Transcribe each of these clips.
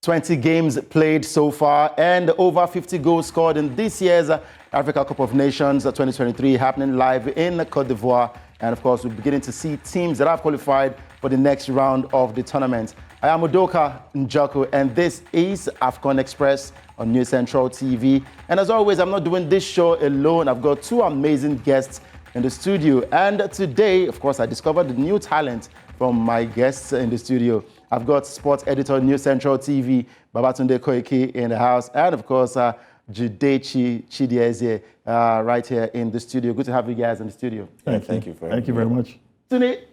20 games played so far and over 50 goals scored in this year's Africa Cup of Nations 2023 happening live in Côte d'Ivoire. And of course, we're beginning to see teams that have qualified for the next round of the tournament. I am Udoka Njoku, and this is AFCON Express on News Central TV. And as always, I'm not doing this show alone. I've got two amazing guests in the studio. And today, of course, I discovered the new talent from my guests in the studio. I've got sports editor, News Central TV, Babatunde Koiki in the house, and of course, Judechi Chidieze right here in the studio. Good to have you guys in the studio. Thank you very much. Today,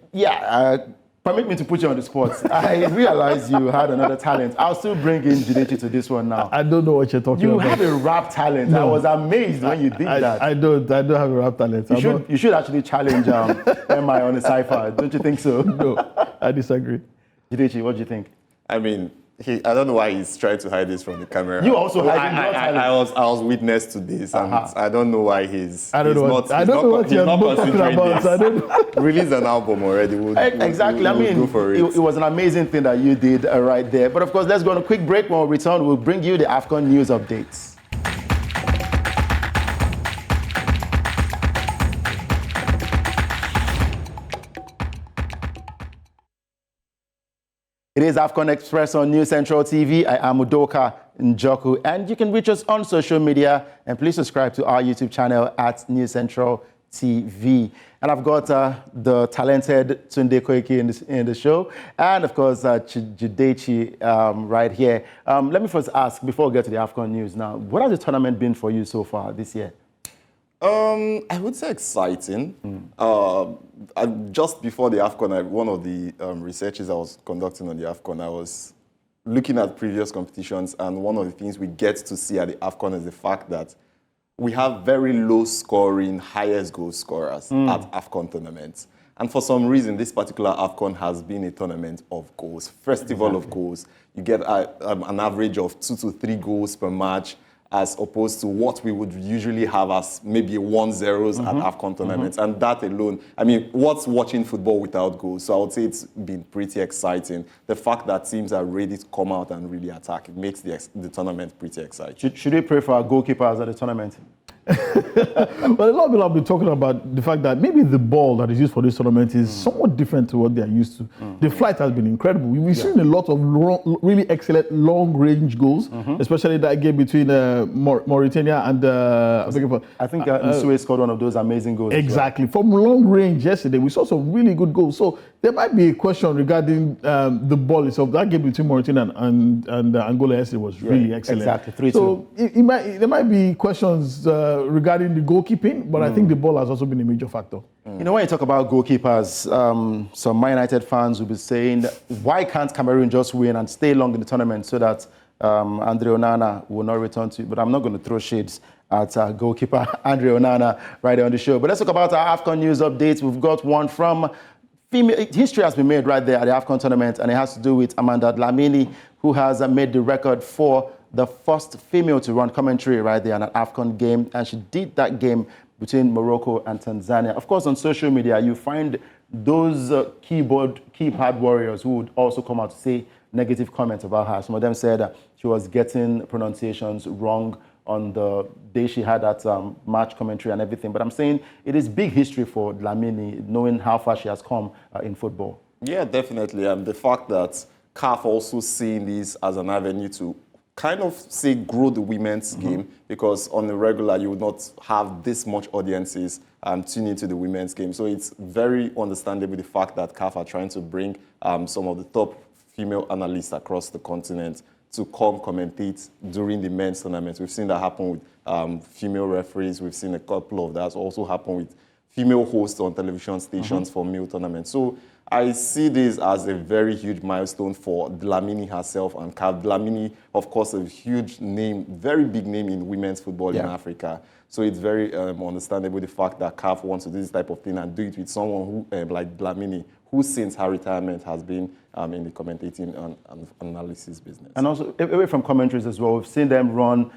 permit me to put you on the spot. I realized you had another talent. I'll still bring in Judechi to this one now. I don't know what you're talking about. You had a rap talent. No. I was amazed when you did that. I don't have a rap talent. You should actually challenge MI on the cypher. Don't you think so? No, I disagree. Judechi, what do you think? I mean, I don't know why he's trying to hide this from the camera. You also hiding your talent. I was witness to this, and I don't know why he's. I don't know what you're talking about. Release an album already. Exactly. Go for it. It was an amazing thing that you did right there. But of course, let's go on a quick break. When we return, we'll bring you the AFCON news updates. It is AFCON Express on News Central TV. I am Udoka Njoku, and you can reach us on social media. And please subscribe to our YouTube channel at News Central TV. And I've got the talented Tunde Koiki in the show, and of course Judechi right here. Let me first ask, before we get to the AFCON news now, what has the tournament been for you so far this year? I would say exciting. Just before the AFCON, one of the researches I was conducting on the AFCON, I was looking at previous competitions, and one of the things we get to see at the AFCON is the fact that we have very low scoring, highest goal scorers at AFCON tournaments. And for some reason, this particular AFCON has been a tournament of goals, festival of goals. You get an average of 2 to 3 goals per match, as opposed to what we would usually have as maybe 1-0s at AFCON tournaments. And that alone, I mean, what's watching football without goals? So I would say it's been pretty exciting. The fact that teams are ready to come out and really attack, it makes the tournament pretty exciting. Should we pray for our goalkeepers at the tournament? Well, a lot of people have been talking about the fact that maybe the ball that is used for this tournament is somewhat different to what they are used to. The flight has been incredible. We've seen a lot of really excellent long-range goals, especially that game between Mauritania and I think Cisse scored one of those amazing goals. Exactly. From long range yesterday, we saw some really good goals. So there might be a question regarding the ball itself. That game between Mauritania and Angola yesterday was really excellent. Exactly, 3-2. So there might be questions regarding the goalkeeping, but I think the ball has also been a major factor. You know, when you talk about goalkeepers, some Man United fans will be saying, why can't Cameroon just win and stay long in the tournament so that Andre Onana will not return to? But I'm not going to throw shades at goalkeeper Andre Onana right there on the show. But let's talk about our AFCON news updates. We've got one from female. History has been made right there at the AFCON tournament, and it has to do with Amanda Dlamini, who has made the record for the first female to run commentary right there on an AFCON game. And she did that game between Morocco and Tanzania. Of course, on social media, you find those keypad warriors who would also come out to say negative comments about her. Some of them said that she was getting pronunciations wrong on the day she had that match commentary and everything. But I'm saying it is big history for Dlamini, knowing how far she has come in football. Yeah, definitely. And the fact that CAF also seeing this as an avenue to kind of say grow the women's game, because on the regular you would not have this much audiences tune into the women's game. So it's very understandable the fact that CAF are trying to bring some of the top female analysts across the continent to come commentate during the men's tournaments. We've seen that happen with female referees. We've seen a couple of that also happen with female hosts on television stations for male tournaments. So I see this as a very huge milestone for Dlamini herself and CAF. Dlamini, of course, a huge name, very big name in women's football in Africa. So it's very understandable the fact that CAF wants to do this type of thing and do it with someone who, like Dlamini, who since her retirement has been in the commentating and analysis business. And also, away from commentaries as well, we've seen them run,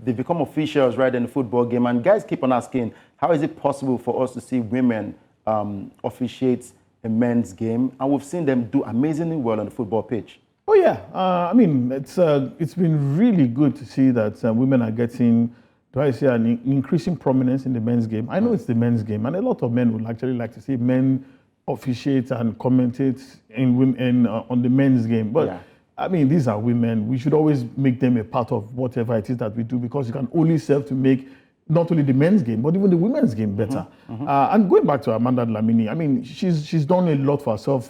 they become officials right in the football game. And guys keep on asking, how is it possible for us to see women officiate a men's game? And we've seen them do amazingly well on the football pitch. Oh yeah, I mean it's been really good to see that women are getting, do I say, an increasing prominence in the men's game. I know it's the men's game, and a lot of men would actually like to see men officiate and commentate in women on the men's game. But Yeah. I mean, these are women. We should always make them a part of whatever it is that we do, because it can only serve to make not only the men's game, but even the women's game better. And going back to Amanda Dlamini, I mean, she's done a lot for herself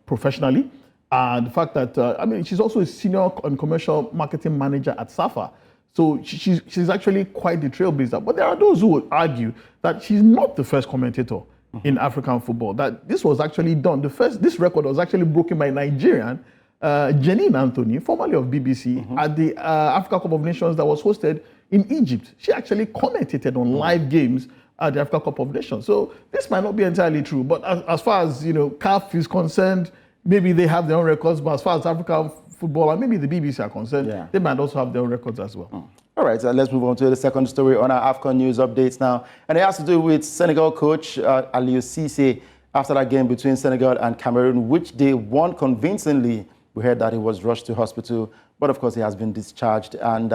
professionally. The fact that, I mean, she's also a senior and commercial marketing manager at SAFA. So she's actually quite the trailblazer. But there are those who would argue that she's not the first commentator in African football, that this was actually done. This record was actually broken by Nigerian Janine Anthony, formerly of BBC, at the Africa Cup of Nations that was hosted in Egypt. She actually commentated on live games at the Africa Cup of Nations. So this might not be entirely true, but as far as CAF is concerned, maybe they have their own records. But as far as African football and maybe the BBC are concerned, they might also have their own records as well. All right, let's move on to the second story on our AFCON news updates now, and it has to do with Senegal coach Aliou Cisse after that game between Senegal and Cameroon, which they won convincingly. We heard that he was rushed to hospital, but of course he has been discharged. And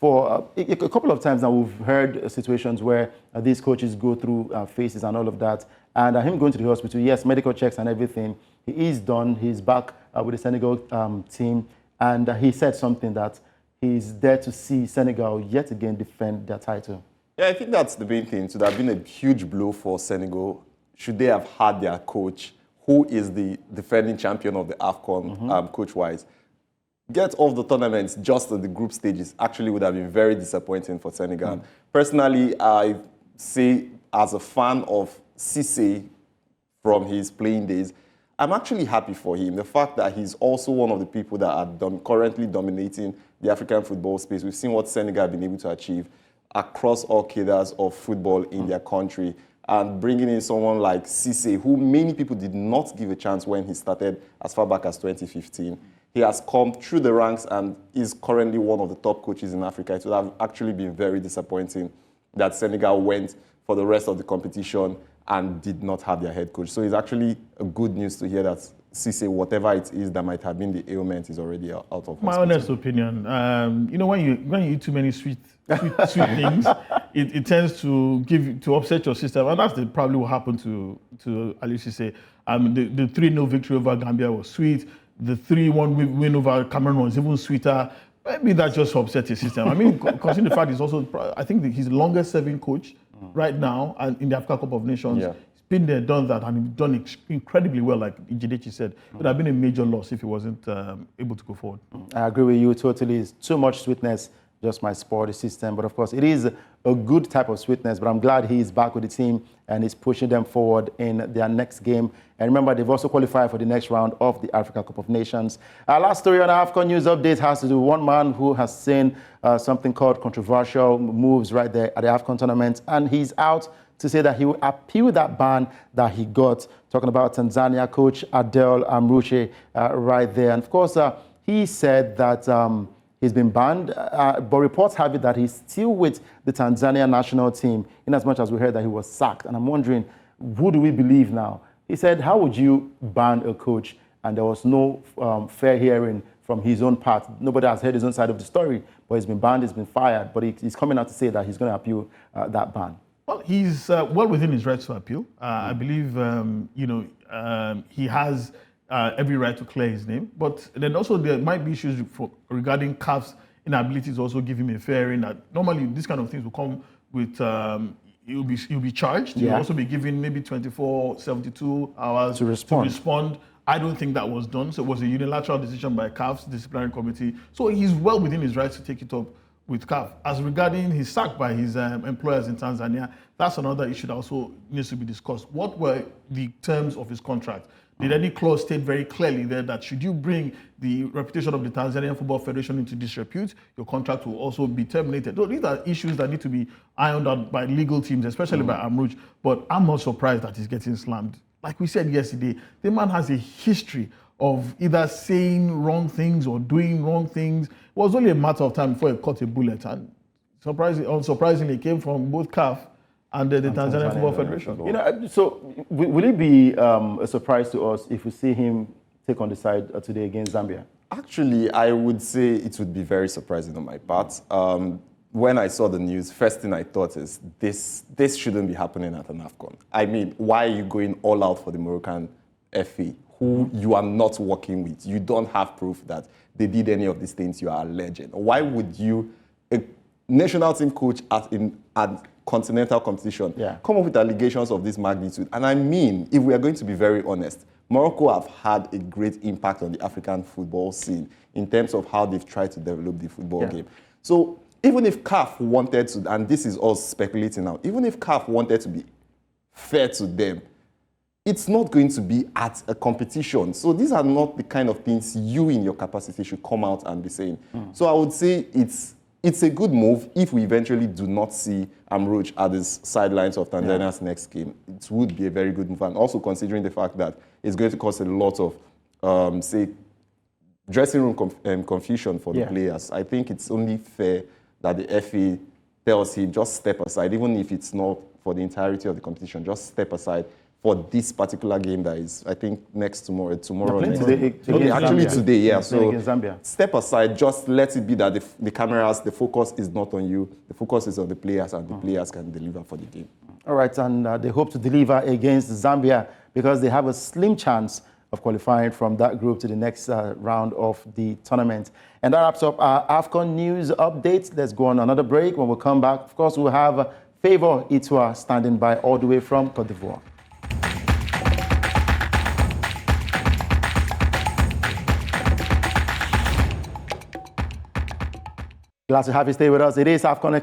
for a couple of times now, we've heard situations where these coaches go through phases and all of that. And him going to the hospital, yes, medical checks and everything, he is done. He's back with the Senegal team. And he said something that he's there to see Senegal yet again defend their title. Yeah, I think that's the main thing. It would have been a huge blow for Senegal should they have had their coach, who is the defending champion of the AFCON, coach-wise, get off the tournaments just at the group stages. Actually would have been very disappointing for Senegal. Personally, I say as a fan of Cisse from his playing days, I'm actually happy for him. The fact that he's also one of the people that are currently dominating the African football space. We've seen what Senegal have been able to achieve across all cadres of football in their country. And bringing in someone like Cisse, who many people did not give a chance when he started as far back as 2015. He has come through the ranks and is currently one of the top coaches in Africa. It would have actually been very disappointing that Senegal went for the rest of the competition and did not have their head coach. So it's actually a good news to hear that Cisse, whatever it is that might have been the ailment, is already out of hospital. My honest opinion, when you eat too many sweet things, it tends to upset your system, and that's probably what happened to Aliou Cisse. The 3-0 victory over Gambia was sweet. The 3-1 win over Cameroon was even sweeter. Maybe that just upset his system. I mean, considering the fact he's also, I think he's the longest serving coach right now in the Africa Cup of Nations. Yeah. He's been there, done that, and he's done incredibly well, like Ijidechi said. It would have been a major loss if he wasn't able to go forward. I agree with you totally. It's too much sweetness just might spoil the system. But of course, it is a good type of sweetness. But I'm glad he's back with the team and he's pushing them forward in their next game. And remember, they've also qualified for the next round of the Africa Cup of Nations. Our last story on our AFCON news update has to do with one man who has seen something called controversial moves right there at the AFCON tournament. And he's out to say that he will appeal that ban that he got. Talking about Tanzania coach Adel Amrouche right there. And of course, he said that he's been banned, but reports have it that he's still with the Tanzania national team, in as much as we heard that he was sacked. And I'm wondering, who do we believe now? He said, how would you ban a coach? And there was no fair hearing from his own part. Nobody has heard his own side of the story, but he's been banned, he's been fired, but he's coming out to say that he's going to appeal that ban. Well, he's well within his rights to appeal. I believe, he has every right to clear his name. But then also there might be issues regarding CAF's inability to also give him a fair hearing. That normally these kind of things will come with, he'll be charged. He'll also be given maybe 24, 72 hours to respond. I don't think that was done. So it was a unilateral decision by CAF's disciplinary committee. So he's well within his rights to take it up with CAF. As regarding his sack by his employers in Tanzania, that's another issue that also needs to be discussed. What were the terms of his contract? Did any clause state very clearly there that should you bring the reputation of the Tanzanian Football Federation into disrepute, your contract will also be terminated? So these are issues that need to be ironed out by legal teams, especially by Amrouche. But I'm not surprised that he's getting slammed. Like we said yesterday, the man has a history of either saying wrong things or doing wrong things. It was only a matter of time before he caught a bullet. And unsurprisingly, it came from both CAF and the Tanzania Football Federation. So will it be a surprise to us if we see him take on the side today against Zambia? Actually, I would say it would be very surprising on my part. When I saw the news, first thing I thought is this shouldn't be happening at an AFCON. I mean, why are you going all out for the Moroccan FA, who you are not working with? You don't have proof that they did any of these things you are alleging. Why would you, a national team coach at continental competition, come up with allegations of this magnitude? And I mean, if we are going to be very honest, Morocco have had a great impact on the African football scene in terms of how they've tried to develop the football game. So even if CAF wanted to, and this is us speculating now, even if CAF wanted to be fair to them, it's not going to be at a competition. So these are not the kind of things you in your capacity should come out and be saying. So I would say it's a good move if we eventually do not see Amrouche at the sidelines of Tanzania's next game. It would be a very good move. And also considering the fact that it's going to cause a lot of, say, dressing room confusion for the players. I think it's only fair that the FA tells him, just step aside, even if it's not for the entirety of the competition, just step aside for this particular game that is, I think, tomorrow. Actually today, so step aside, just let it be that the cameras, the focus is not on you, the focus is on the players, and the players can deliver for the game. All right, and they hope to deliver against Zambia because they have a slim chance of qualifying from that group to the next round of the tournament. And that wraps up our AFCON news updates. Let's go on another break. When we come back, of course, we'll have Favour Itua standing by all the way from Cote d'Ivoire. Glad to have you stay with us. It is AFCON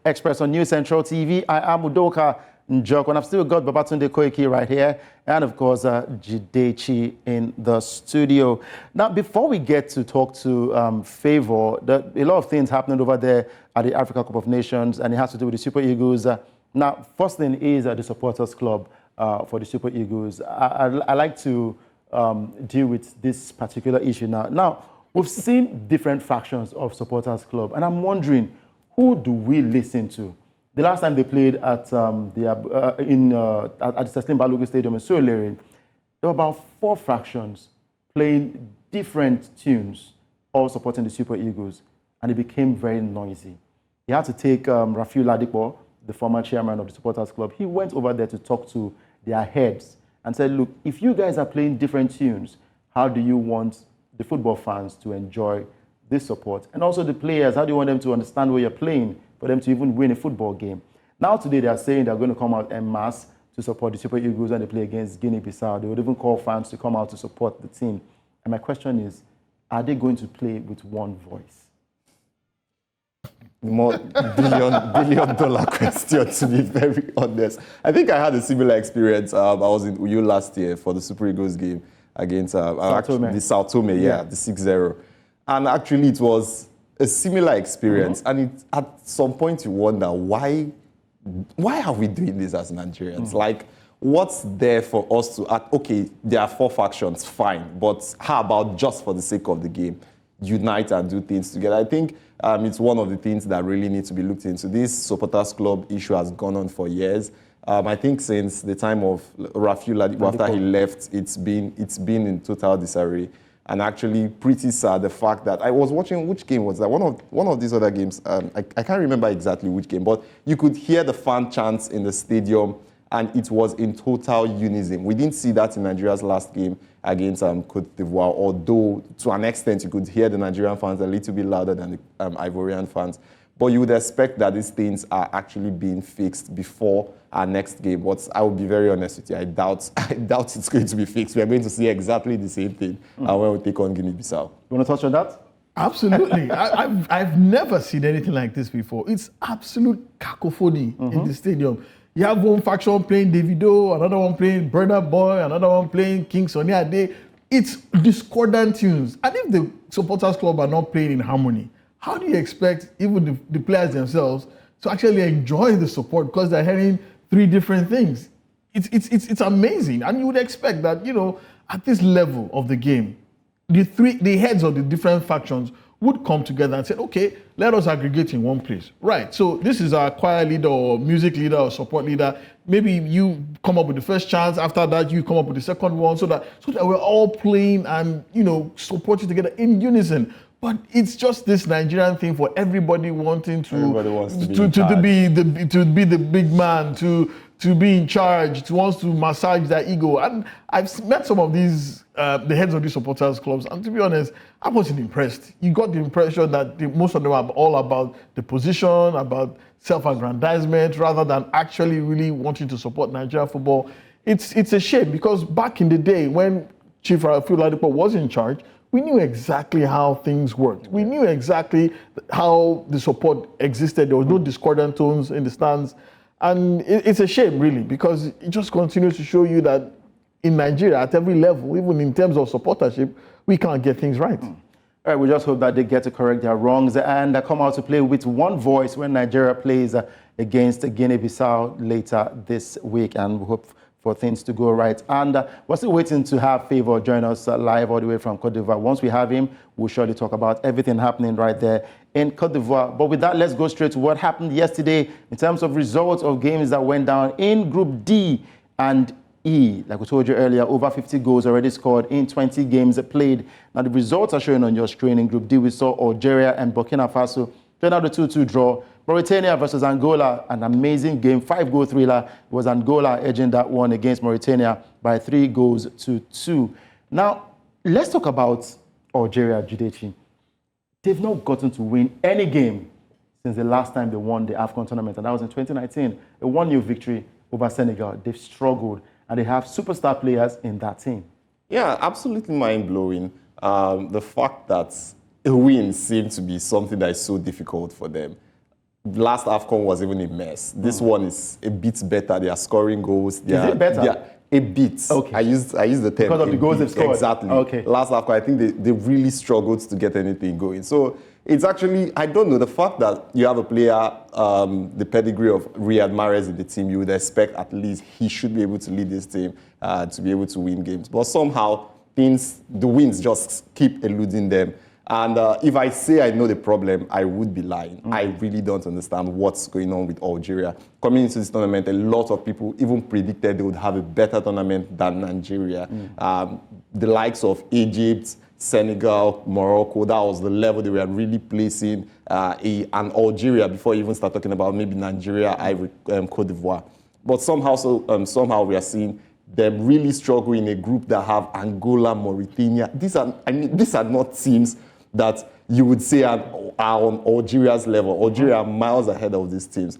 Express on News Central TV. I am Udoka Njoko, and I've still got Babatunde Koiki right here, and of course, Jidechi in the studio. Now, before we get to talk to Favour, a lot of things happening over there at the Africa Cup of Nations, and it has to do with the Super Eagles. Now, first thing is the supporters club for the Super Eagles. I like to deal with this particular issue now. Now, we've seen different factions of supporters club, and I'm wondering, who do we listen to? The last time they played at the Teslim Balogun Stadium in Surulere, there were about 4 factions playing different tunes, all supporting the Super Eagles, and it became very noisy. They had to take Rafiu Ladipo, the former chairman of the supporters club. He went over there to talk to their heads and said, look, if you guys are playing different tunes, how do you want the football fans to enjoy this support? And also the players, how do you want them to understand what you're playing for them to even win a football game? Now today they are saying they're going to come out en masse to support the Super Eagles when they play against Guinea-Bissau. They would even call fans to come out to support the team. And my question is, are they going to play with one voice? More billion dollar question, to be very honest. I think I had a similar experience. I was in Uyo last year for the Super Eagles game against the Sao Tome, the 6-0. And actually it was a similar experience. And at some point you wonder, why are we doing this as Nigerians? Like, what's there for us to act? Okay, there are 4 factions, fine. But how about just for the sake of the game, unite and do things together? I think it's one of the things that really needs to be looked into. This supporters club issue has gone on for years. I think since the time of Rafiu Ladipo, after he left, it's been in total disarray. And actually pretty sad, the fact that I was watching, which game was that? One of these other games, I can't remember exactly which game, but you could hear the fan chants in the stadium, and it was in total unison. We didn't see that in Nigeria's last game against Cote d'Ivoire, although to an extent you could hear the Nigerian fans a little bit louder than the Ivorian fans. But you would expect that these things are actually being fixed before our next game. But I will be very honest with you, I doubt it's going to be fixed. We are going to see exactly the same thing when we take on Guinea-Bissau. You want to touch on that? Absolutely. I've never seen anything like this before. It's absolute cacophony in the stadium. You have one faction playing Davido, another one playing Burna Boy, another one playing King Sunny Ade. It's discordant tunes. And if the supporters club are not playing in harmony, how do you expect even the players themselves to actually enjoy the support because they're hearing 3 different things? It's amazing. And you would expect that, at this level of the game, the heads of the different factions would come together and say, okay, let us aggregate in one place. Right, so this is our choir leader or music leader or support leader. Maybe you come up with the first chant, after that you come up with the second one, so that we're all playing and, supporting together in unison. But it's just this Nigerian thing for everybody wanting to be the big man, to be in charge, to wants to massage their ego. And I've met some of these, the heads of these supporters clubs, and to be honest, I wasn't impressed. You got the impression that most of them are all about the position, about self-aggrandizement, rather than actually really wanting to support Nigerian football. It's a shame, because back in the day when Chief Rafael Ladipo was in charge, we knew exactly how things worked. We knew exactly how the support existed. There was no discordant tones in the stands. And it's a shame, really, because it just continues to show you that in Nigeria, at every level, even in terms of supportership, we can't get things right. All right, we just hope that they get to correct their wrongs and come out to play with one voice when Nigeria plays against Guinea-Bissau later this week, and we hope for things to go right. And we're still waiting to have Favour join us live all the way from Cote d'Ivoire. Once we have him, we'll surely talk about everything happening right there in Cote d'Ivoire. But with that, let's go straight to what happened yesterday in terms of results of games that went down in Group D and E. Like we told you earlier, over 50 goals already scored in 20 games played. Now the results are showing on your screen. In Group D, we saw Algeria and Burkina Faso turn out the 2-2 draw. Mauritania versus Angola, an amazing game, 5-goal thriller. It was Angola edging that one against Mauritania by 3-2. Now, let's talk about Algeria, Judechi. They've not gotten to win any game since the last time they won the AFCON tournament, and that was in 2019. A 1-0 victory over Senegal. They've struggled, and they have superstar players in that team. Yeah, absolutely mind-blowing. The fact that a win seemed to be something that is so difficult for them. Last AFCON was even a mess. This one is a bit better. They are scoring goals. Is it better? A bit. Okay. I used the term. Because of the goals they've scored? Exactly. Okay. Last AFCON, I think they really struggled to get anything going. So it's actually, I don't know, the fact that you have a player, the pedigree of Riyad Mahrez in the team, you would expect at least he should be able to lead this team to be able to win games. But somehow, the wins just keep eluding them. And if I say I know the problem, I would be lying. I really don't understand what's going on with Algeria. Coming into this tournament, a lot of people even predicted they would have a better tournament than Nigeria. The likes of Egypt, Senegal, Morocco, that was the level they were really placing and Algeria before you even start talking about maybe Nigeria, Cote d'Ivoire. But somehow we are seeing them really struggle in a group that have Angola, Mauritania. These are not teams that you would say are on Algeria's level. Algeria are miles ahead of these teams.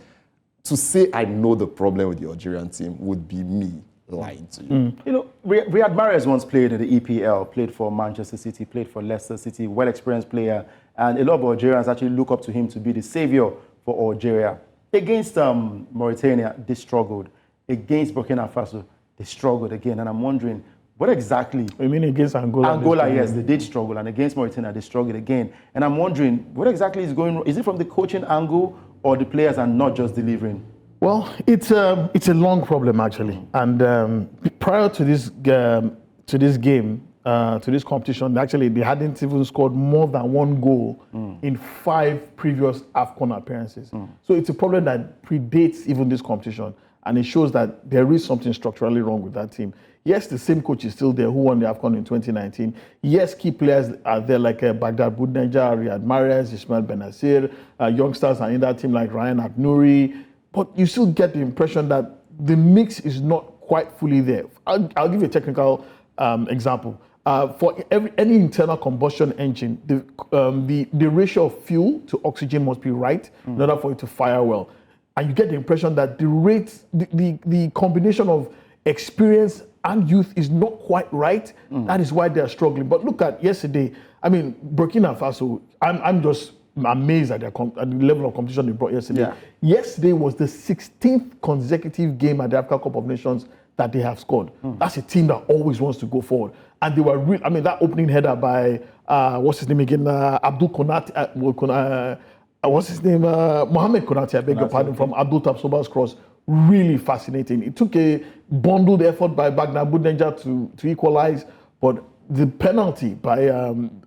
To say I know the problem with the Algerian team would be me lying to you. You know, Riyad Mahrez once played in the EPL, played for Manchester City, played for Leicester City, well-experienced player, and a lot of Algerians actually look up to him to be the savior for Algeria. Against Mauritania, they struggled. Against Burkina Faso, they struggled again, and I'm wondering, what exactly? You mean against Angola? Angola, yes, they did struggle, and against Mauritania, they struggled again. And I'm wondering, what exactly is going on? Is it from the coaching angle, or the players are not just delivering? Well, it's a long problem, actually. And prior to this game, to this competition, actually, they hadn't even scored more than one goal in 5 previous AFCON appearances. So it's a problem that predates even this competition. And it shows that there is something structurally wrong with that team. Yes, the same coach is still there who won the AFCON in 2019. Yes, key players are there like Baghdad Boudneja, Riyad Mahrez, Ismail Benazir, youngsters are in that team like Ryan Abnouri. But you still get the impression that the mix is not quite fully there. I'll give you a technical example. For any internal combustion engine, the ratio of fuel to oxygen must be right in order for it to fire well. And you get the impression that the combination of experience and youth is not quite right. That is why they are struggling. But look at yesterday. I mean, Burkina Faso, I'm just amazed at the level of competition they brought yesterday. Yeah. Yesterday was the 16th consecutive game at the Africa Cup of Nations that they have scored. That's a team that always wants to go forward. And they were real. I mean, that opening header by, what's his name again? Abdul Konate. What's his name? Mohamed Konate, I beg your pardon, from Abdul Tabsoba's cross. Really fascinating. It took a bundled effort by Baghdad Boudneja to equalize, but the penalty by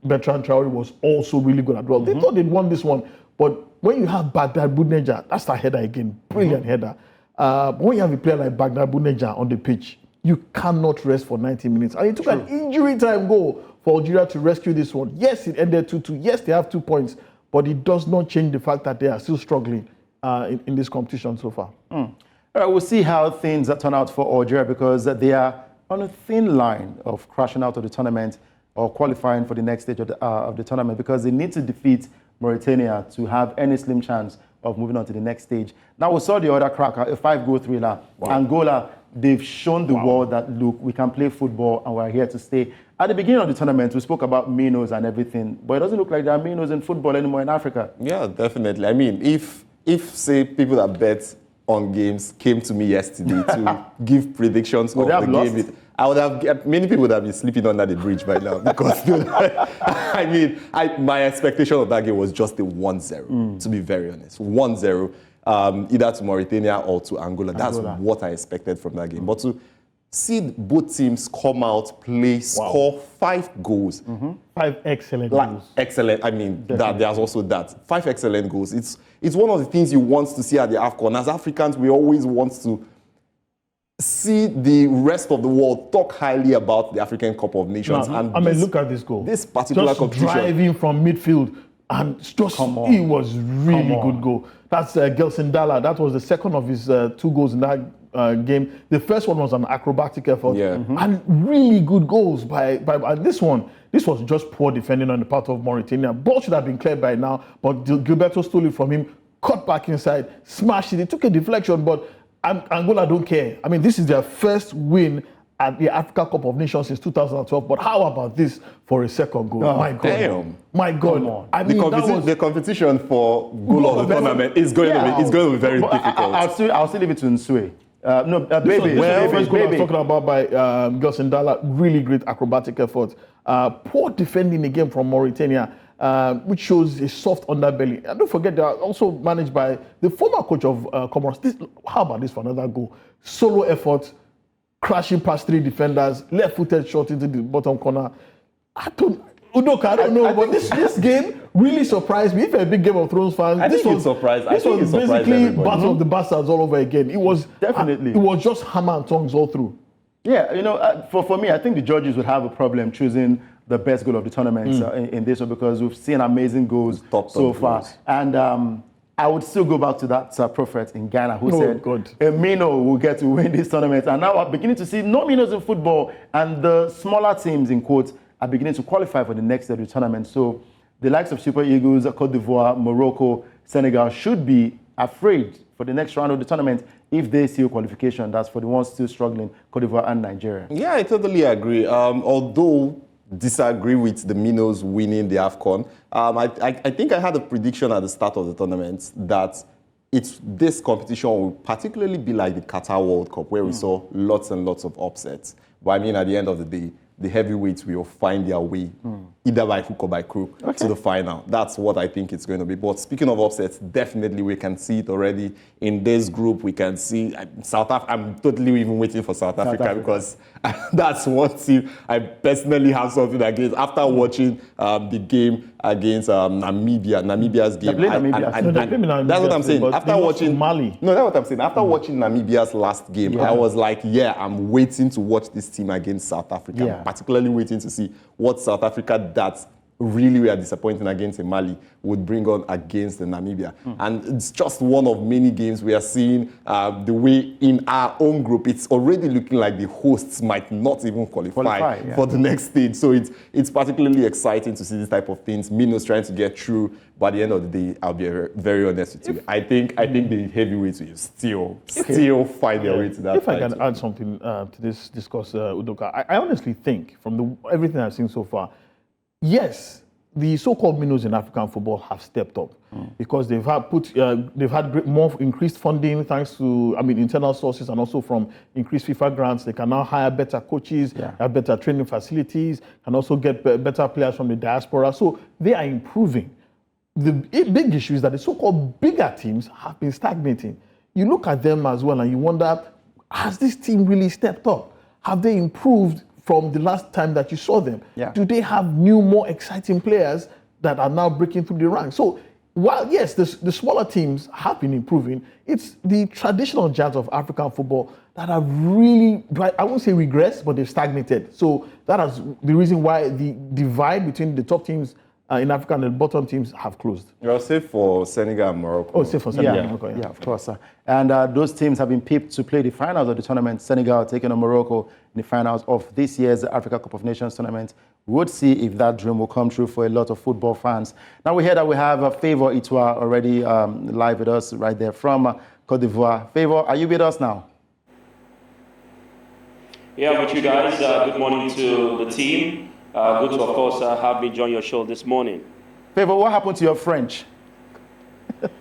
Bertrand Traore was also really good as well. They thought they'd won this one, but when you have Baghdad Boudneja, that's a header again, brilliant header. But when you have a player like Baghdad Boudneja on the pitch, you cannot rest for 90 minutes. And it took an injury time goal for Algeria to rescue this one. Yes, it ended 2-2. Yes, they have 2 points, but it does not change the fact that they are still struggling in this competition so far. All right, we'll see how things turn out for Algeria, because they are on a thin line of crashing out of the tournament or qualifying for the next stage of the tournament, because they need to defeat Mauritania to have any slim chance of moving on to the next stage. Now, we saw the other cracker, a 5-goal thriller. Wow. Angola, they've shown the world that, look, we can play football and we're here to stay. At the beginning of the tournament, we spoke about Minos and everything, but it doesn't look like there are Minos in football anymore in Africa. Yeah, definitely. I mean, if say, people that bet on games came to me yesterday to give predictions of the game, many people would have been sleeping under the bridge by now, because I mean, my expectation of that game was just a 1-0, to be very honest. 1-0, either to Mauritania or to Angola. That's what I expected from that game. But to see both teams come out, play, score 5 goals. 5 excellent goals. Excellent. I mean, there's also that. 5 excellent goals. It's one of the things you want to see at the AFCON. As Africans, we always want to see the rest of the world talk highly about the African Cup of Nations. And I mean, look at this goal. This particular just competition. Driving from midfield, and just it was really good goal. That's Gelson Dalla. That was the second of his 2 goals in that game. The first one was an acrobatic effort, and really good goals by this one. This was just poor defending on the part of Mauritania. Ball should have been cleared by now, but Gilberto stole it from him, cut back inside, smashed it. It took a deflection, but Angola don't care. I mean, this is their first win at the Africa Cup of Nations since 2012. But how about this for a second goal? Oh, my God. Damn. My God. I mean, the competition for goal of the tournament is going to be very difficult. I'll still leave it to Nsue. The first goal I was talking about by Gelson Dalla, really great acrobatic effort. Poor defending again from Mauritania, which shows a soft underbelly. And don't forget, they are also managed by the former coach of Comoros. How about this for another goal? Solo effort, crashing past 3 defenders, left-footed shot into the bottom corner. I don't know, but this game really surprised me. If you're a big Game of Thrones fan, this was basically Battle of the Bastards all over again. It was definitely. It was just hammer and tongs all through. Yeah, for me, I think the judges would have a problem choosing the best goal of the tournament in this one, because we've seen amazing goals so far. And I would still go back to that prophet in Ghana who said, a Mino will get to win this tournament. And now I'm beginning to see no Minos in football, and the smaller teams, in quotes, are beginning to qualify for the next stage of the tournament. So the likes of Super Eagles, Cote d'Ivoire, Morocco, Senegal should be afraid for the next round of the tournament if they see a qualification. That's for the ones still struggling, Cote d'Ivoire and Nigeria. Yeah, I totally agree. Although disagree with the Minos winning the AFCON, I think I had a prediction at the start of the tournament that this competition will particularly be like the Qatar World Cup, where we saw lots and lots of upsets. But I mean, at the end of the day, the heavyweights will find their way, either by hook or by crook, to the final. That's what I think it's going to be. But speaking of upsets, definitely we can see it already in this group. We can see South Africa. I'm totally even waiting for South Africa because that's one team I personally have something against. After watching the game against Namibia's game. That's what I'm saying. After watching Mali. No, that's what I'm saying. After watching Namibia's last game, I was like, I'm waiting to watch this team against South Africa. I'm particularly waiting to see what South Africa that really were disappointing against Mali would bring on against the Namibia. And it's just one of many games we are seeing the way in our own group, it's already looking like the hosts might not even qualify for the next stage. So it's particularly exciting to see this type of things. Minos trying to get through. But at the end of the day, I'll be very honest with you. I think the heavyweights will still find their way to that. If I can add something to this discourse, Udoka, I honestly think from everything I've seen so far, yes, the so-called Minos in African football have stepped up because they've had more increased funding thanks to internal sources and also from increased FIFA grants. They can now hire better coaches, have better training facilities, and also get better players from the diaspora. So they are improving. The big issue is that the so-called bigger teams have been stagnating. You look at them as well and you wonder, has this team really stepped up? Have they improved from the last time that you saw them? Yeah. Do they have new, more exciting players that are now breaking through the ranks? So while, yes, the smaller teams have been improving, it's the traditional giants of African football that have really, I won't say regressed, but they've stagnated. So that is the reason why the divide between the top teams in Africa and the bottom teams have closed. You're safe for Senegal and Morocco. Oh, safe for Senegal Yeah, and Morocco, yeah, of course. And those teams have been picked to play the finals of the tournament. Senegal taking on Morocco in the finals of this year's Africa Cup of Nations tournament. We'll see if that dream will come true for a lot of football fans. Now we hear that we have Favor Itwa already live with us right there from Cote d'Ivoire. Favor, are you with us now? Yeah, with you guys. Good morning to the team. Good to, of course, have me join your show this morning. Favor, what happened to your French? Of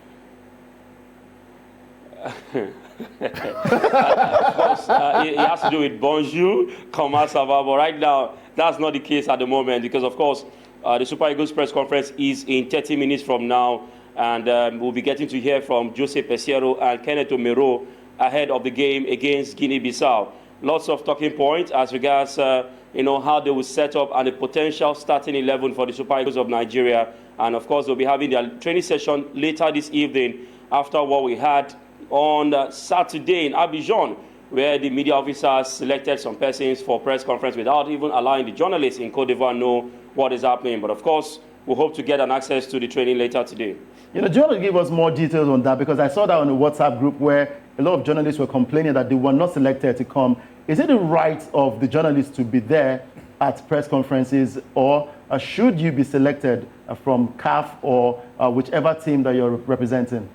course, it has to do with bonjour, comment ça va, but right now, that's not the case at the moment because, of course, the Super Eagles press conference is in 30 minutes from now, and we'll be getting to hear from Jose Peseiro and Kenneth Omero ahead of the game against Guinea-Bissau. Lots of talking points as regards how they will set up and the potential starting 11 for the Super Eagles of Nigeria. And of course, they'll be having their training session later this evening after what we had on Saturday in Abidjan, where the media officers selected some persons for press conference without even allowing the journalists in Cote d'Ivoire know what is happening. But of course, we hope to get an access to the training later today. Do you want to give us more details on that? Because I saw that on the WhatsApp group where a lot of journalists were complaining that they were not selected to come. Is it the right of the journalists to be there at press conferences, or should you be selected from CAF or whichever team that you're representing?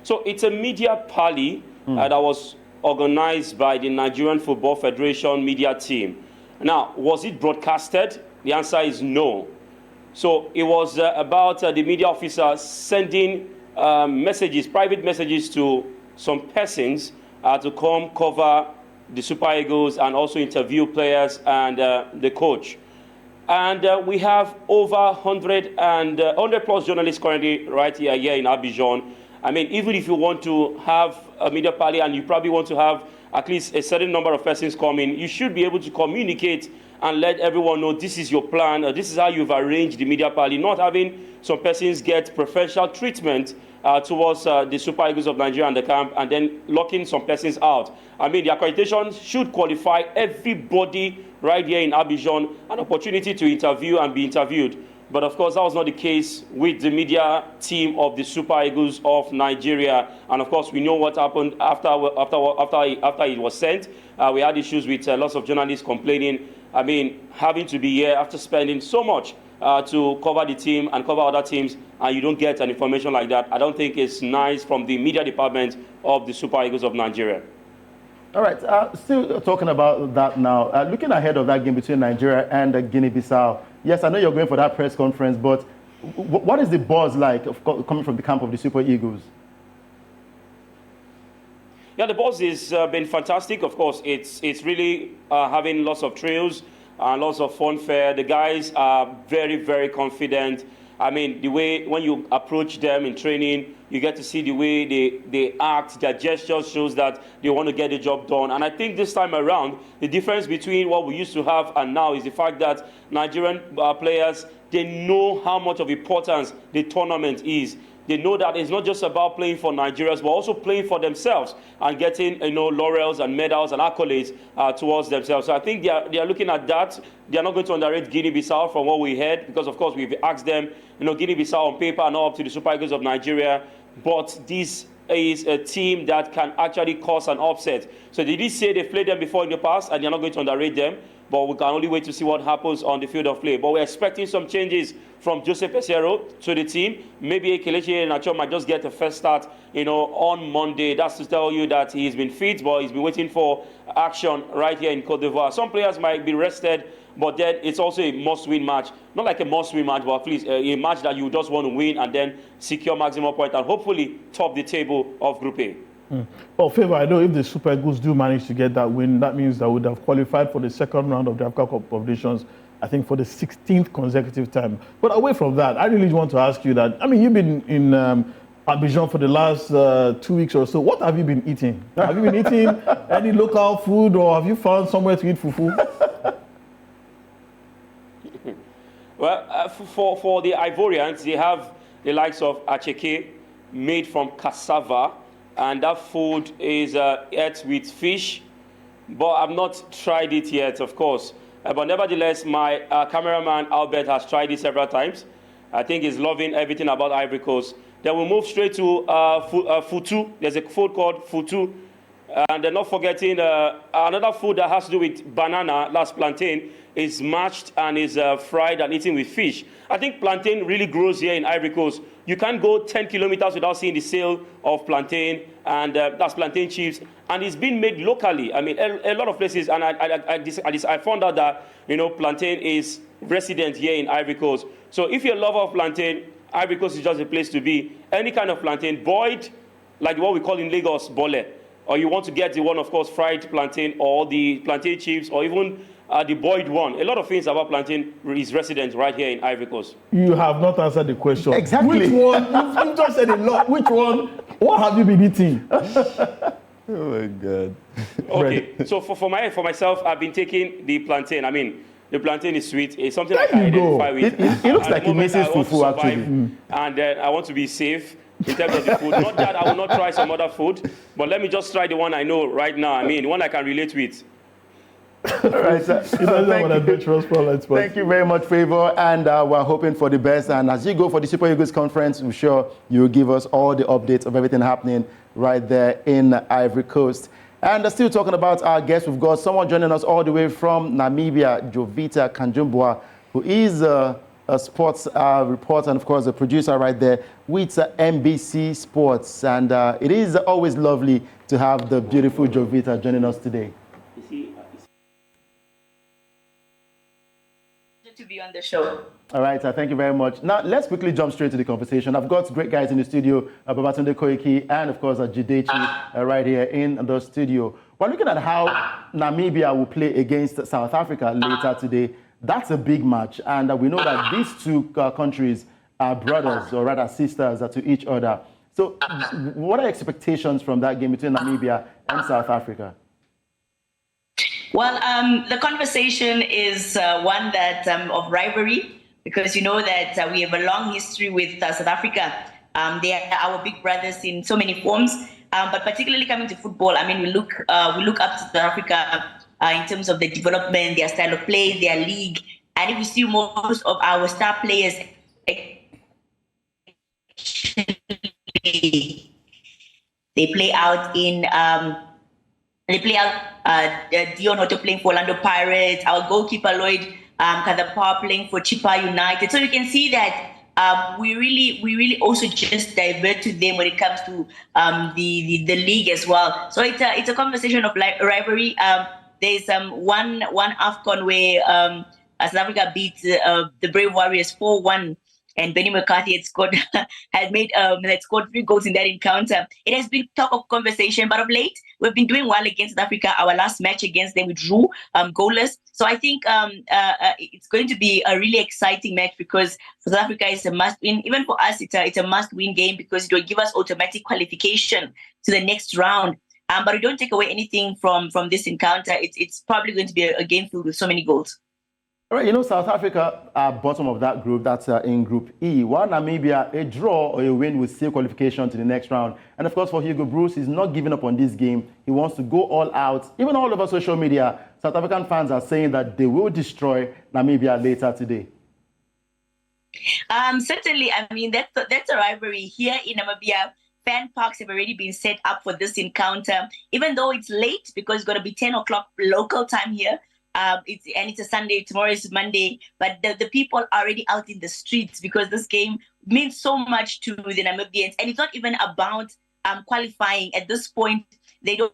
So it's a media parley that was organized by the Nigerian Football Federation media team. Now, was it broadcasted? The answer is no. So it was about the media officer sending messages, private messages to some persons to come cover the Super Eagles and also interview players and the coach. And we have over 100 plus journalists currently right here in Abidjan. I mean, even if you want to have a media party and you probably want to have at least a certain number of persons coming, you should be able to communicate and let everyone know this is your plan, this is how you've arranged the media party, not having some persons get preferential treatment towards the Super Eagles of Nigeria and the camp and then locking some persons out. I mean, the accreditation should qualify everybody right here in Abidjan an opportunity to interview and be interviewed. But of course, that was not the case with the media team of the Super Eagles of Nigeria. And of course, we know what happened after it was sent. We had issues with lots of journalists complaining. I mean, having to be here after spending so much to cover the team and cover other teams, and you don't get an information like that. I don't think it's nice from the media department of the Super Eagles of Nigeria. All right, still talking about that now. Looking ahead of that game between Nigeria and Guinea-Bissau, yes, I know you're going for that press conference, but what is the buzz like coming from the camp of the Super Eagles? Yeah, the buzz has been fantastic. Of course, it's really having lots of thrills and lots of fanfare. The guys are very, very confident. I mean, the way when you approach them in training, you get to see the way they act, their gestures shows that they want to get the job done. And I think this time around, the difference between what we used to have and now is the fact that Nigerian players, they know how much of importance the tournament is. They know that it's not just about playing for Nigerians, but also playing for themselves and getting, laurels and medals and accolades towards themselves. So I think they are looking at that. They are not going to underrate Guinea-Bissau from what we heard, because of course we've asked them, Guinea-Bissau on paper are not up to the Super Eagles of Nigeria, but this is a team that can actually cause an upset. So they did say they've played them before in the past and they're not going to underrate them, but we can only wait to see what happens on the field of play. But we're expecting some changes from Jose Peseiro to the team. Maybe Kelechi Iheanacho might just get a first start, on Monday. That's to tell you that he's been fit, but he's been waiting for action right here in Cote d'Ivoire. Some players might be rested, but then it's also a must-win match. Not like a must-win match, but at least a match that you just want to win and then secure maximum point and hopefully top the table of Group A. Well, Favor, I know if the Super Eagles do manage to get that win, that means they would have qualified for the second round of the AFCON Cup of Nations, I think for the 16th consecutive time. But away from that, I really want to ask you that, I mean, you've been in Abidjan for the last 2 weeks or so. What have you been eating? Have you been eating any local food, or have you found somewhere to eat fufu? Well, for the Ivorians, they have the likes of acheke, made from cassava, and that food is ate with fish. But I've not tried it yet, of course. But nevertheless, my cameraman Albert has tried it several times. I think he's loving everything about Ivory Coast. Then we'll move straight to futu. There's a food called futu. And then not forgetting another food that has to do with banana, that's plantain, is mashed and is fried and eaten with fish. I think plantain really grows here in Ivory Coast. You can't go 10 kilometers without seeing the sale of plantain, and that's plantain chips. And it's been made locally. I mean, a lot of places, and I found out that, plantain is resident here in Ivory Coast. So if you're a lover of plantain, Ivory Coast is just a place to be. Any kind of plantain, boiled, like what we call in Lagos, bole, or you want to get the one, of course, fried plantain, or the plantain chips, or even the boiled one. A lot of things about plantain is resident right here in Ivory Coast. You have not answered the question. Exactly. Which one? You just said a lot. Which one? What have you been eating? Oh my God. Okay, so for myself, I've been taking the plantain. I mean, the plantain is sweet. It's something I can identify with. It looks At like the it moment, misses I want to fufu, survive, actually. And I want to be safe in terms of the food. Not that I will not try some other food, but let me just try the one I know right now. I mean, the one I can relate with. All right, sir. Thank you very much, Favor, and we're hoping for the best. And as you go for the Super Eagles conference, I'm sure you'll give us all the updates of everything happening right there in Ivory Coast. And still talking about our guests, we've got someone joining us all the way from Namibia, Jovita Kanjumbua, who is a sports reporter and, of course, a producer right there with NBC Sports. And it is always lovely to have the beautiful Jovita joining us today. To be on the show. All right, thank you very much. Now, let's quickly jump straight to the conversation. I've got great guys in the studio, Babatunde Koiki and, of course, Jidechi right here in the studio. We're looking at how Namibia will play against South Africa later today. That's a big match, and we know that these two countries are brothers, or rather sisters, to each other. So what are expectations from that game between Namibia and South Africa? Well, the conversation is one that of rivalry, because you know that we have a long history with South Africa. They are our big brothers in so many forms, but particularly coming to football, I mean, we look up to South Africa in terms of the development, their style of play, their league, and if you see most of our star players they play out in. Dion Otto playing for Orlando Pirates, our goalkeeper Lloyd Kadapa playing for Chippa United. So you can see that we really also just divert to them when it comes to the league as well. So it's a conversation of rivalry. There's one AFCON where South Africa beat the Brave Warriors 4-1. And Benny McCarthy had scored 3 goals in that encounter. It has been talk of conversation, but of late we've been doing well against South Africa. Our last match against them, we drew goalless. So I think it's going to be a really exciting match, because for South Africa it's a must-win. Even for us, it's a must-win game, because it will give us automatic qualification to the next round. But we don't take away anything from this encounter. It's probably going to be a game filled with so many goals. All right, South Africa are bottom of that group. That's in Group E. While Namibia, a draw or a win will seal qualification to the next round. And of course, for Hugo Bruce, he's not giving up on this game. He wants to go all out. Even all over social media, South African fans are saying that they will destroy Namibia later today. Certainly, I mean, that's a rivalry. Here in Namibia, fan parks have already been set up for this encounter, even though it's late, because it's going to be 10 o'clock local time here. It's a Sunday, tomorrow is Monday, but the people are already out in the streets, because this game means so much to the Namibians, and it's not even about qualifying. At this point, they don't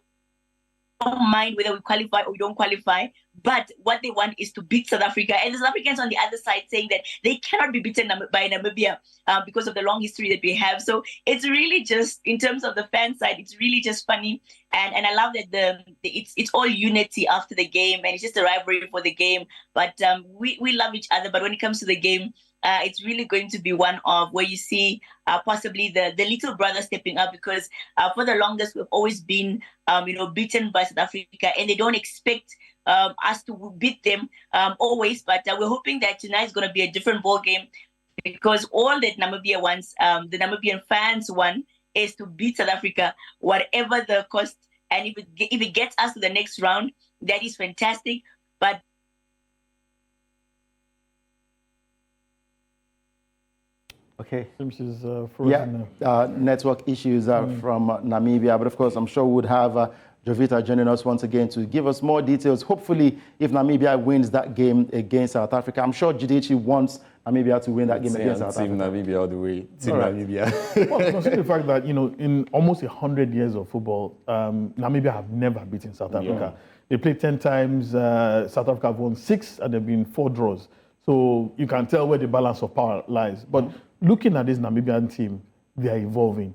mind whether we qualify or we don't qualify, but what they want is to beat South Africa. And the South Africans on the other side saying that they cannot be beaten by Namibia because of the long history that we have. So it's really just, in terms of the fan side, it's really just funny. And I love that it's all unity after the game, and it's just a rivalry for the game. But we love each other. But when it comes to the game, it's really going to be one of where you see possibly the little brother stepping up, because for the longest we've always been beaten by South Africa, and they don't expect us to beat them always. But we're hoping that tonight is going to be a different ball game, because all that Namibia wants, the Namibian fans want, is to beat South Africa, whatever the cost. And if it gets us to the next round, that is fantastic. But okay. Seems she's frozen Yeah, network issues from Namibia, but of course, I'm sure we would have Jovita joining us once again to give us more details. Hopefully, if Namibia wins that game against South Africa, I'm sure Jidechi wants Namibia to win that game against South Africa. Team Namibia all the way. Team Right. Namibia. Well, consider the fact that, in almost 100 years of football, Namibia have never beaten South Africa. They played 10 times, South Africa have won 6, and there have been 4 draws. So you can tell where the balance of power lies. But looking at this Namibian team, they are evolving.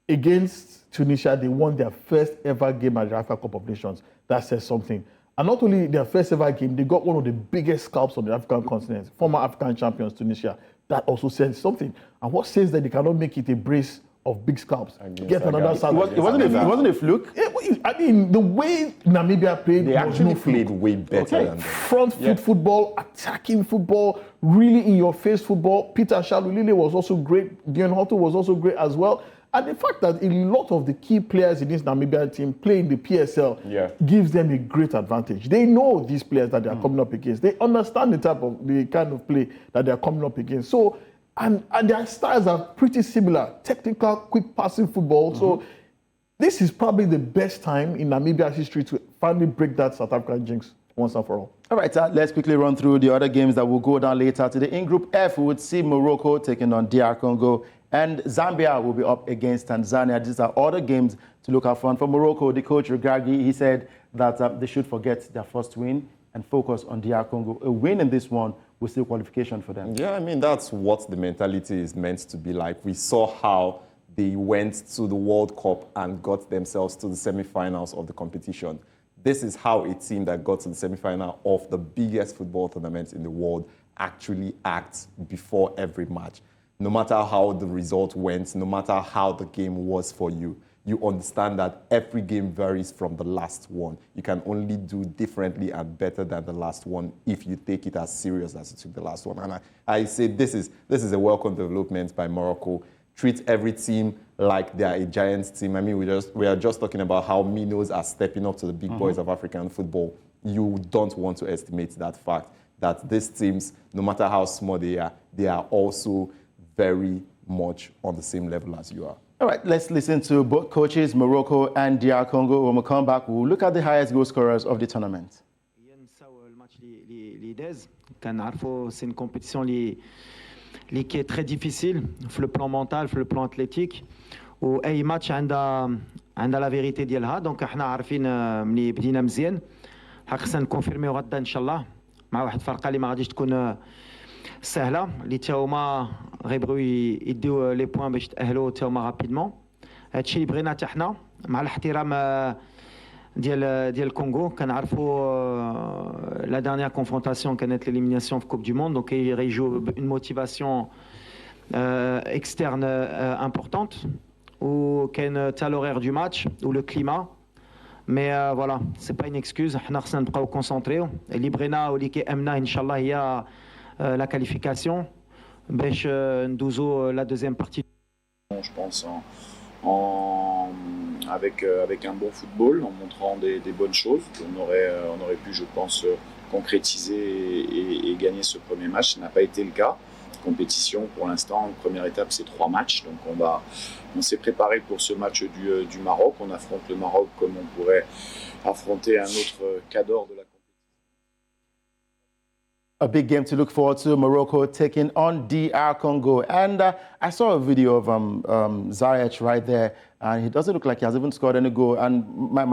Against Tunisia, they won their first ever game at the Africa Cup of Nations. That says something. And not only their first ever game, they got one of the biggest scalps on the African continent, former African champions, Tunisia. That also says something. And what says that they cannot make it a brace of big scalps? Get another South It wasn't a fluke. Yeah, I mean, the way Namibia played, They was actually no fluke. played way better than them. Front foot football, attacking football, really in your face football. Peter Shalulile was also great. Dion Hotto was also great as well. And the fact that a lot of the key players in this Namibian team play in the PSL gives them a great advantage. They know these players that they are coming up against. They understand the kind of play that they are coming up against. So, and their styles are pretty similar. Technical, quick passing football. So this is probably the best time in Namibia's history to finally break that South African jinx once and for all. All right, let's quickly run through the other games that will go down later today. In Group F, we would see Morocco taking on DR Congo, and Zambia will be up against Tanzania. These are other games to look out for. And for Morocco, the coach Regragui, he said that they should forget their first win and focus on DR Congo. A win in this one will still qualification for them. Yeah, I mean, that's what the mentality is meant to be like. We saw how they went to the World Cup and got themselves to the semi-finals of the competition. This is how a team that got to the semi-final of the biggest football tournament in the world actually acts before every match. No matter how the result went, no matter how the game was for you, you understand that every game varies from the last one. You can only do differently and better than the last one if you take it as serious as you took the last one. And I say this is a welcome development by Morocco. Treat every team like they are a giant team. I mean, we are just talking about how minnows are stepping up to the big boys of African football. You don't want to estimate that fact, that these teams, no matter how small they are also very much on the same level as you are. All right, let's listen to both coaches, Morocco and DR Congo. When we come back, we'll look at the highest goal scorers of the tournament. C'est une compétition qui est très difficile في le plan mental, في le plan athlétique. واي ماتش عندها لا فيريتي ديالها. دونك احنا عارفين ملي بدينا مزيان خصنا نكونفيرميو غدا ان شاء الله مع واحد الفرقه اللي ما غاديش تكون سهله اللي تا هما غيبغيو يديو لي بوين باش تاهلوا تا هما رابيدمون. هادشي اللي بغينا حتى حنا مع الاحترام ديال الكونغو. كنعرفوا لا دانيير كونفرونطاسيون كانت ليليميناسيون في كوب دو موند. دونك يجيو اون موتيفاسيون اكسترن امبورطونت وكاين تا لورير دو ماتش و لو كليما. مي فوالا سي با اون اكسكوز. حنا خصنا نبقاو كونسونطريو. اللي بغينا واللي كيامنا ان شاء الله هي la qualification باش ندوزو la deuxième partie. Je pense avec un bon football, en montrant des bonnes choses. On aurait pu, je pense, concrétiser et gagner ce premier match. Ce n'a pas été le cas. Compétition, pour l'instant, première étape, c'est 3 matchs. Donc on s'est préparé pour ce match du Maroc. On affronte le Maroc comme on pourrait affronter un autre cadre de la compétition. A big game to look forward to, Morocco taking on DR Congo. And I saw a video of Ziyech right there, and he doesn't look like he has even scored any goal. And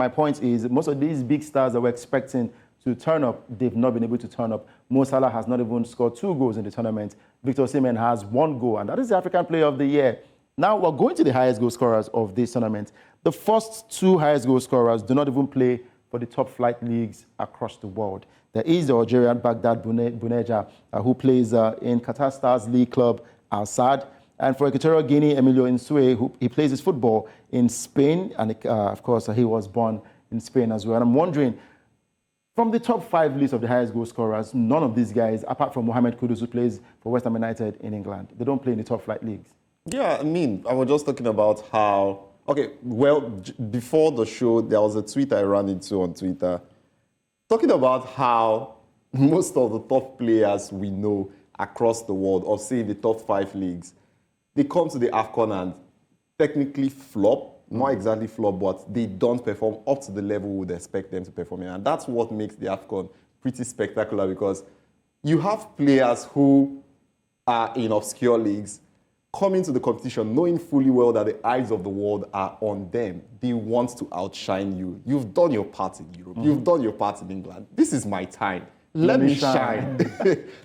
my point is, most of these big stars that we're expecting to turn up, they've not been able to turn up. Mo Salah has not even scored 2 goals in the tournament. Victor Osimhen has 1 goal, and that is the African Player of the Year. Now we're going to the highest goal scorers of this tournament. The first 2 highest goal scorers do not even play for the top flight leagues across the world. There is the Algerian Baghdad Buneja, who plays in Qatar Stars League club Al Sadd. And for Equatorial Guinea, Emilio Insue, he plays his football in Spain. And of course, he was born in Spain as well. And I'm wondering, from the top 5 list of the highest goal scorers, none of these guys, apart from Mohamed Kudus, who plays for West Ham United in England, they don't play in the top flight leagues. Yeah, I mean, I was just talking about how, before the show, there was a tweet I ran into on Twitter, talking about how most of the top players we know across the world, or say in the top 5 leagues, they come to the AFCON and technically flop, not exactly flop, but they don't perform up to the level we would expect them to perform in. And that's what makes the AFCON pretty spectacular, because you have players who are in obscure leagues come into the competition knowing fully well that the eyes of the world are on them. They want to outshine you. You've done your part in Europe. You've done your part in England. This is my time. Let me shine.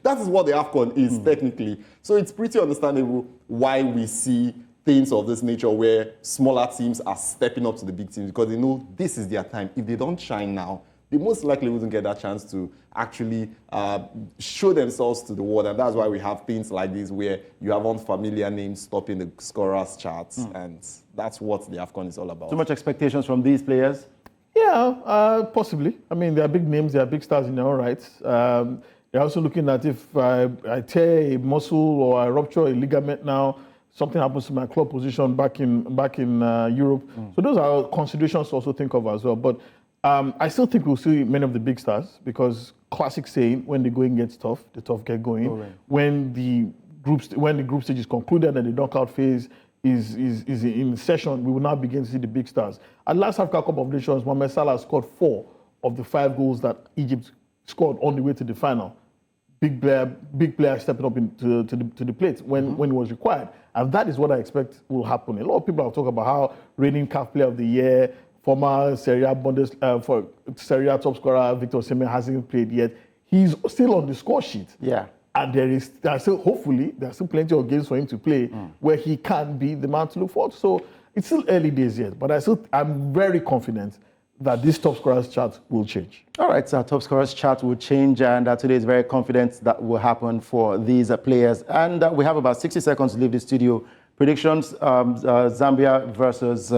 That is what the AFCON is technically. So it's pretty understandable why we see things of this nature where smaller teams are stepping up to the big teams, because they know this is their time. If they don't shine now, they most likely wouldn't get that chance to actually show themselves to the world. And that's why we have things like this where you have unfamiliar names topping the scorers charts. And that's what the AFCON is all about. Too much expectations from these players? Yeah, possibly. I mean, they are big names, they are big stars in their own right. They're also looking at if I tear a muscle or I rupture a ligament now, something happens to my club position back in Europe. So those are considerations to also think of as well. But I still think we'll see many of the big stars, because classic saying, when the going gets tough, the tough get going. Oh, right. When the group stage is concluded and the knockout phase is in session, we will now begin to see the big stars. At last Africa Cup of Nations, Mohamed Salah scored 4 of the 5 goals that Egypt scored on the way to the final. Big player stepping up to the plate when it was required. And that is what I expect will happen. A lot of people have talked about how reigning CAF Player of the Year, former Serie A top scorer Victor Osimhen hasn't played yet. He's still on the score sheet. Yeah. And there are still plenty of games for him to play where he can be the man to look forward to. So it's still early days yet, but I'm very confident that this top scorers chart will change. All right, so our top scorers chart will change, and today is very confident that will happen for these players. And we have about 60 seconds to leave the studio. Predictions, Zambia versus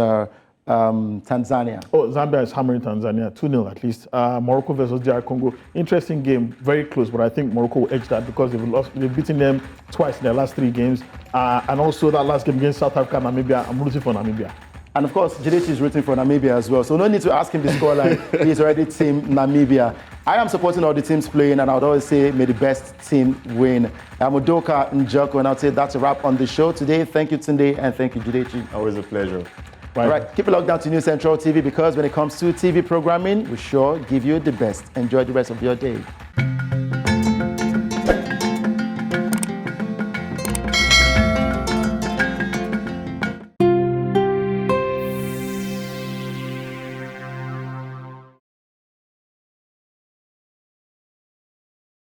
Tanzania. Oh, Zambia is hammering Tanzania, 2-0 at least. Morocco versus DR Congo. Interesting game, very close, but I think Morocco will edge that because they've beaten them twice in their last 3 games. And also that last game against South Africa and Namibia, I'm rooting for Namibia. And of course, Jidechi is rooting for Namibia as well. So no need to ask him the scoreline. He's already team Namibia. I am supporting all the teams playing, and I would always say, may the best team win. I'm Udoka Njoko, and I'll say that's a wrap on the show today. Thank you, Tunde, and thank you, Jidechi. Always a pleasure. All right, keep it locked down to News Central TV, because when it comes to TV programming, we sure give you the best. Enjoy the rest of your day.